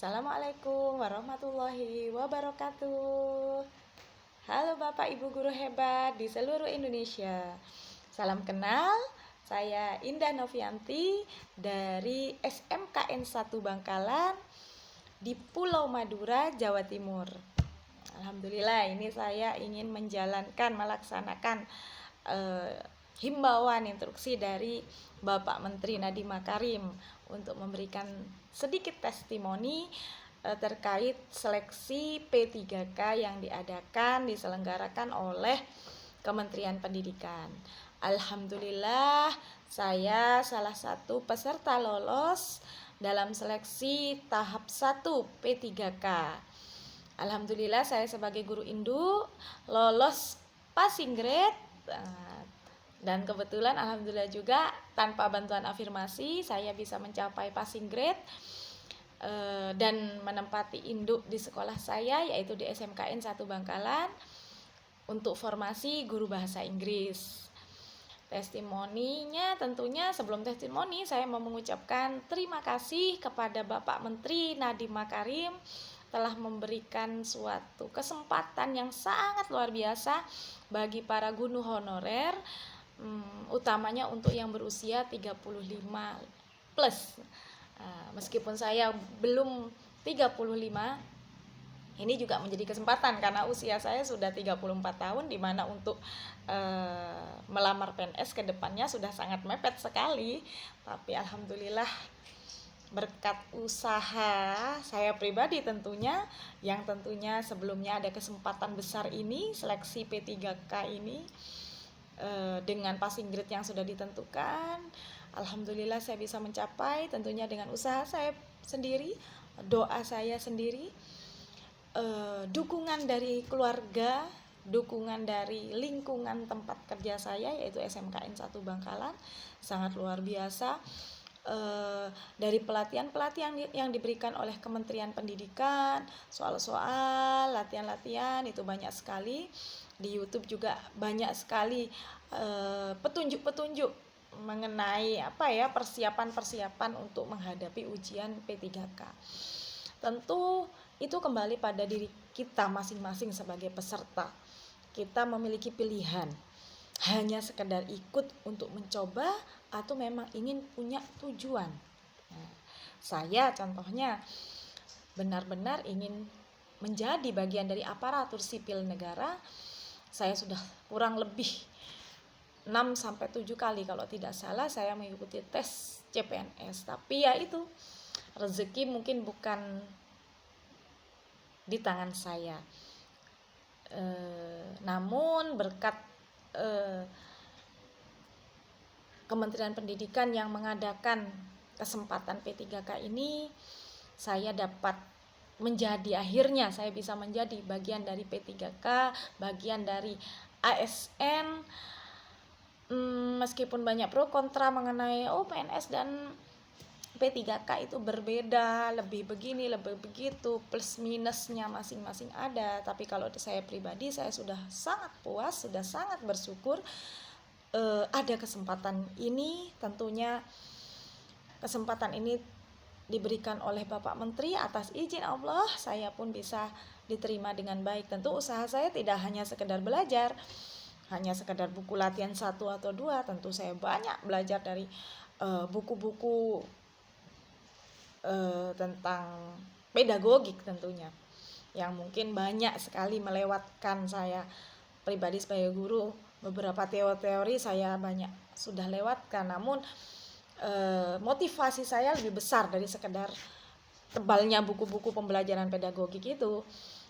Assalamualaikum warahmatullahi wabarakatuh. Halo Bapak Ibu guru hebat di seluruh Indonesia. Salam kenal, saya Indah Novianti dari SMKN 1 Bangkalan di Pulau Madura, Jawa Timur. Alhamdulillah, ini saya ingin melaksanakan himbauan instruksi dari Bapak Menteri Nadiem Makarim untuk memberikan sedikit testimoni terkait seleksi P3K yang diselenggarakan oleh Kementerian Pendidikan. Alhamdulillah, saya salah satu peserta lolos dalam seleksi tahap 1 P3K. Alhamdulillah, saya sebagai guru induk lolos passing grade. Dan kebetulan alhamdulillah juga tanpa bantuan afirmasi saya bisa mencapai passing grade dan menempati induk di sekolah saya, yaitu di SMKN 1 Bangkalan untuk formasi guru bahasa Inggris. Testimoninya tentunya sebelum testimoni saya mau mengucapkan terima kasih kepada Bapak Menteri Nadiem Makarim telah memberikan suatu kesempatan yang sangat luar biasa bagi para guru honorer, utamanya untuk yang berusia 35 plus. Meskipun saya belum 35, ini juga menjadi kesempatan karena usia saya sudah 34 tahun, di mana untuk melamar PNS ke depannya sudah sangat mepet sekali. Tapi alhamdulillah berkat usaha saya pribadi tentunya, yang tentunya sebelumnya ada kesempatan besar ini, seleksi P3K ini dengan passing grade yang sudah ditentukan. Alhamdulillah saya bisa mencapai, tentunya dengan usaha saya sendiri, doa saya sendiri, dukungan dari keluarga, dukungan dari lingkungan tempat kerja saya, yaitu SMKN 1 Bangkalan, sangat luar biasa. Dari pelatihan-pelatihan yang diberikan oleh Kementerian Pendidikan, soal-soal, latihan-latihan itu banyak sekali. Di YouTube juga banyak sekali petunjuk-petunjuk mengenai persiapan-persiapan untuk menghadapi ujian P3K. Tentu itu kembali pada diri kita masing-masing sebagai peserta. Kita memiliki pilihan, hanya sekedar ikut untuk mencoba atau memang ingin punya tujuan. Saya contohnya benar-benar ingin menjadi bagian dari aparatur sipil negara. Saya sudah kurang lebih 6-7 kali kalau tidak salah saya mengikuti tes CPNS. Tapi ya itu, rezeki mungkin bukan di tangan saya. Namun berkat Kementerian Pendidikan yang mengadakan kesempatan P3K ini, saya dapat akhirnya saya bisa menjadi bagian dari P3K, bagian dari ASN. Meskipun banyak pro kontra mengenai PNS dan P3K itu berbeda, lebih begini, lebih begitu, plus minusnya masing-masing ada. Tapi kalau saya pribadi, saya sudah sangat puas, sudah sangat bersyukur ada kesempatan ini. Tentunya kesempatan ini diberikan oleh Bapak Menteri, atas izin Allah saya pun bisa diterima dengan baik. Tentu usaha saya tidak hanya sekedar belajar, hanya sekedar buku latihan 1 atau 2. Tentu saya banyak belajar dari buku-buku tentang pedagogik tentunya, yang mungkin banyak sekali melewatkan saya pribadi sebagai guru. Beberapa teori saya banyak sudah lewatkan, namun motivasi saya lebih besar dari sekedar tebalnya buku-buku pembelajaran pedagogik itu.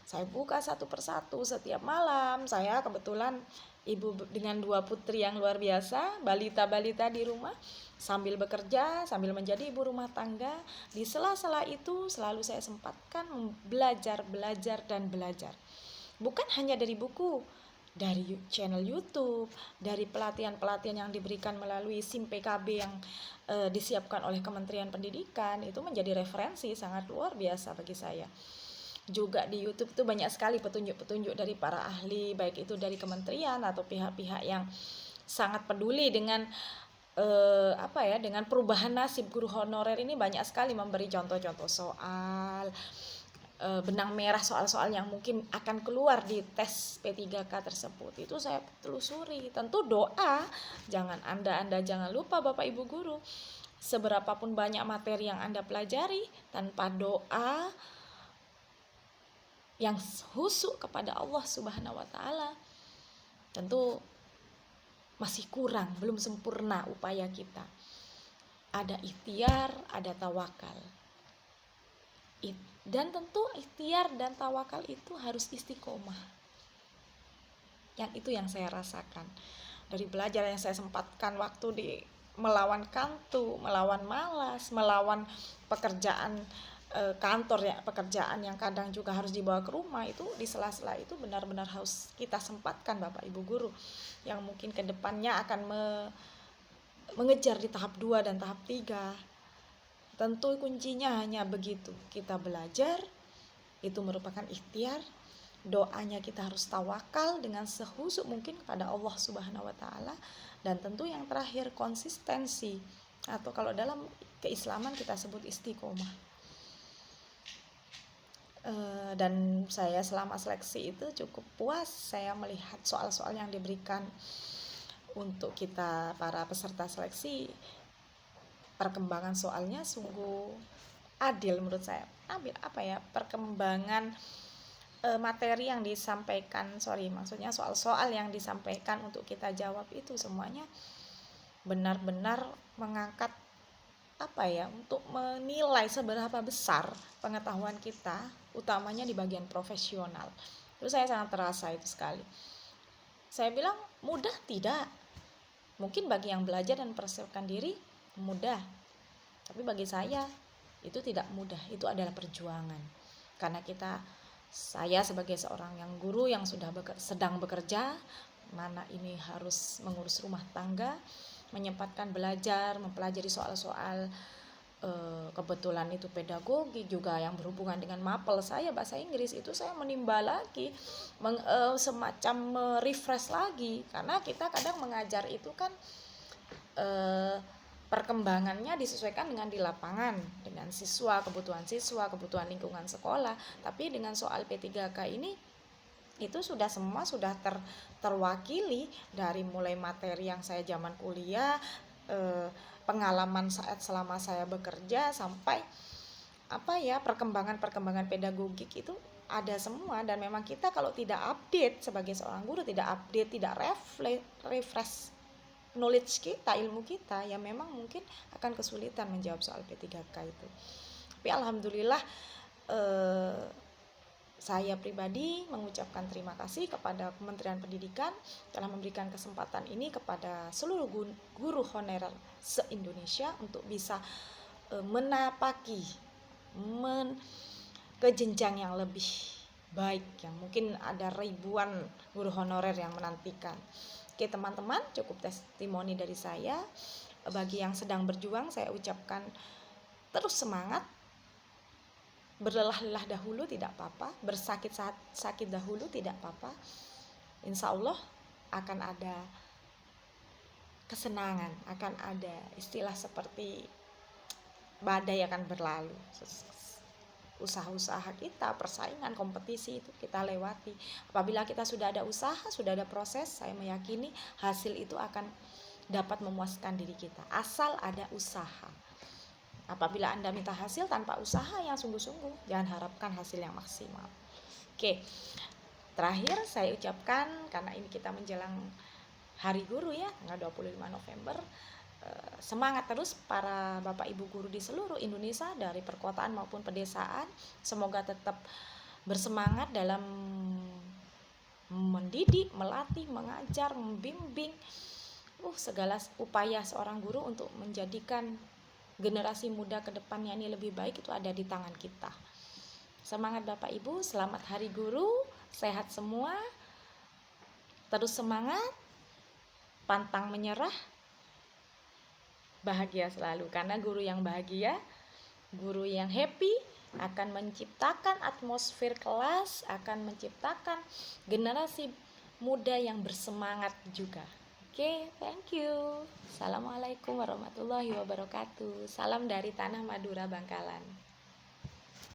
Saya buka satu persatu setiap malam. Saya kebetulan ibu dengan 2 putri yang luar biasa, balita-balita di rumah, sambil bekerja, sambil menjadi ibu rumah tangga. Di sela-sela itu selalu saya sempatkan belajar dan belajar. Bukan hanya dari buku, dari channel YouTube, dari pelatihan-pelatihan yang diberikan melalui SIM PKB yang disiapkan oleh Kementerian Pendidikan, itu menjadi referensi sangat luar biasa bagi saya. Juga di YouTube itu banyak sekali petunjuk-petunjuk dari para ahli, baik itu dari kementerian atau pihak-pihak yang sangat peduli dengan dengan perubahan nasib guru honorer ini banyak sekali memberi contoh-contoh soal, benang merah soal-soal yang mungkin akan keluar di tes P3K tersebut. Itu saya telusuri. Tentu doa, Anda jangan lupa Bapak Ibu guru, seberapapun banyak materi yang Anda pelajari, tanpa doa yang khusyuk kepada Allah Subhanahu wa taala, tentu masih kurang, belum sempurna upaya kita. Ada ikhtiar, ada tawakal. Dan tentu ikhtiar dan tawakal itu harus istiqomah. Yang itu yang saya rasakan dari belajar yang saya sempatkan waktu di melawan kantuk, melawan malas, melawan pekerjaan kantor ya, pekerjaan yang kadang juga harus dibawa ke rumah. Itu di sela-sela itu benar-benar harus kita sempatkan Bapak Ibu guru yang mungkin kedepannya akan mengejar di tahap 2 dan tahap 3. Tentu kuncinya hanya begitu, kita belajar, itu merupakan ikhtiar, doanya kita harus tawakal dengan sehusyuk mungkin kepada Allah Subhanahu wa taala, dan tentu yang terakhir konsistensi, atau kalau dalam keislaman kita sebut istiqomah. Dan saya selama seleksi itu cukup puas saya melihat soal-soal yang diberikan untuk kita para peserta seleksi. Perkembangan soalnya sungguh adil menurut saya. Perkembangan materi yang disampaikan, maksudnya soal-soal yang disampaikan untuk kita jawab itu semuanya benar-benar mengangkat untuk menilai seberapa besar pengetahuan kita, utamanya di bagian profesional. Terus saya sangat terasa itu sekali. Saya bilang mudah tidak. Mungkin bagi yang belajar dan persiapkan diri mudah, tapi bagi saya itu tidak mudah. Itu adalah perjuangan, karena saya sebagai seorang yang guru yang sedang bekerja, mana ini harus mengurus rumah tangga, menyempatkan belajar, mempelajari soal-soal kebetulan itu pedagogi juga yang berhubungan dengan mapel saya, bahasa Inggris, itu saya menimba lagi, semacam refresh lagi, karena kita kadang mengajar itu kan perkembangannya disesuaikan dengan di lapangan, dengan siswa, kebutuhan lingkungan sekolah. Tapi dengan soal P3K ini itu sudah terwakili dari mulai materi yang saya zaman kuliah, pengalaman saat selama saya bekerja, sampai perkembangan pedagogik itu ada semua. Dan memang kita kalau tidak update sebagai seorang guru, tidak refresh knowledge kita, ilmu kita, ya memang mungkin akan kesulitan menjawab soal P3K itu. Tapi alhamdulillah saya pribadi mengucapkan terima kasih kepada Kementerian Pendidikan telah memberikan kesempatan ini kepada seluruh guru honorer se-Indonesia untuk bisa menapaki ke jenjang yang lebih baik, yang mungkin ada ribuan guru honorer yang menantikan. Oke teman-teman, cukup testimoni dari saya. Bagi yang sedang berjuang, saya ucapkan terus semangat. Berlelah-lelah dahulu tidak apa-apa, bersakit dahulu tidak apa-apa. Insya Allah akan ada kesenangan, akan ada istilah seperti badai akan berlalu. Usaha-usaha kita, persaingan, kompetisi itu kita lewati. Apabila kita sudah ada usaha, sudah ada proses, saya meyakini hasil itu akan dapat memuaskan diri kita, asal ada usaha. Apabila Anda minta hasil tanpa usaha yang sungguh-sungguh, jangan harapkan hasil yang maksimal. Oke, terakhir saya ucapkan, karena ini kita menjelang Hari Guru ya, tanggal 25 November, semangat terus para Bapak Ibu guru di seluruh Indonesia, dari perkotaan maupun pedesaan. Semoga tetap bersemangat dalam mendidik, melatih, mengajar, membimbing, segala upaya seorang guru untuk menjadikan generasi muda ke depannya ini lebih baik, itu ada di tangan kita. Semangat Bapak Ibu, selamat Hari Guru, sehat semua, terus semangat, pantang menyerah, bahagia selalu. Karena guru yang bahagia, guru yang happy akan menciptakan atmosfer kelas, akan menciptakan generasi muda yang bersemangat juga. Oke, thank you. Assalamualaikum warahmatullahi wabarakatuh. Salam dari Tanah Madura, Bangkalan.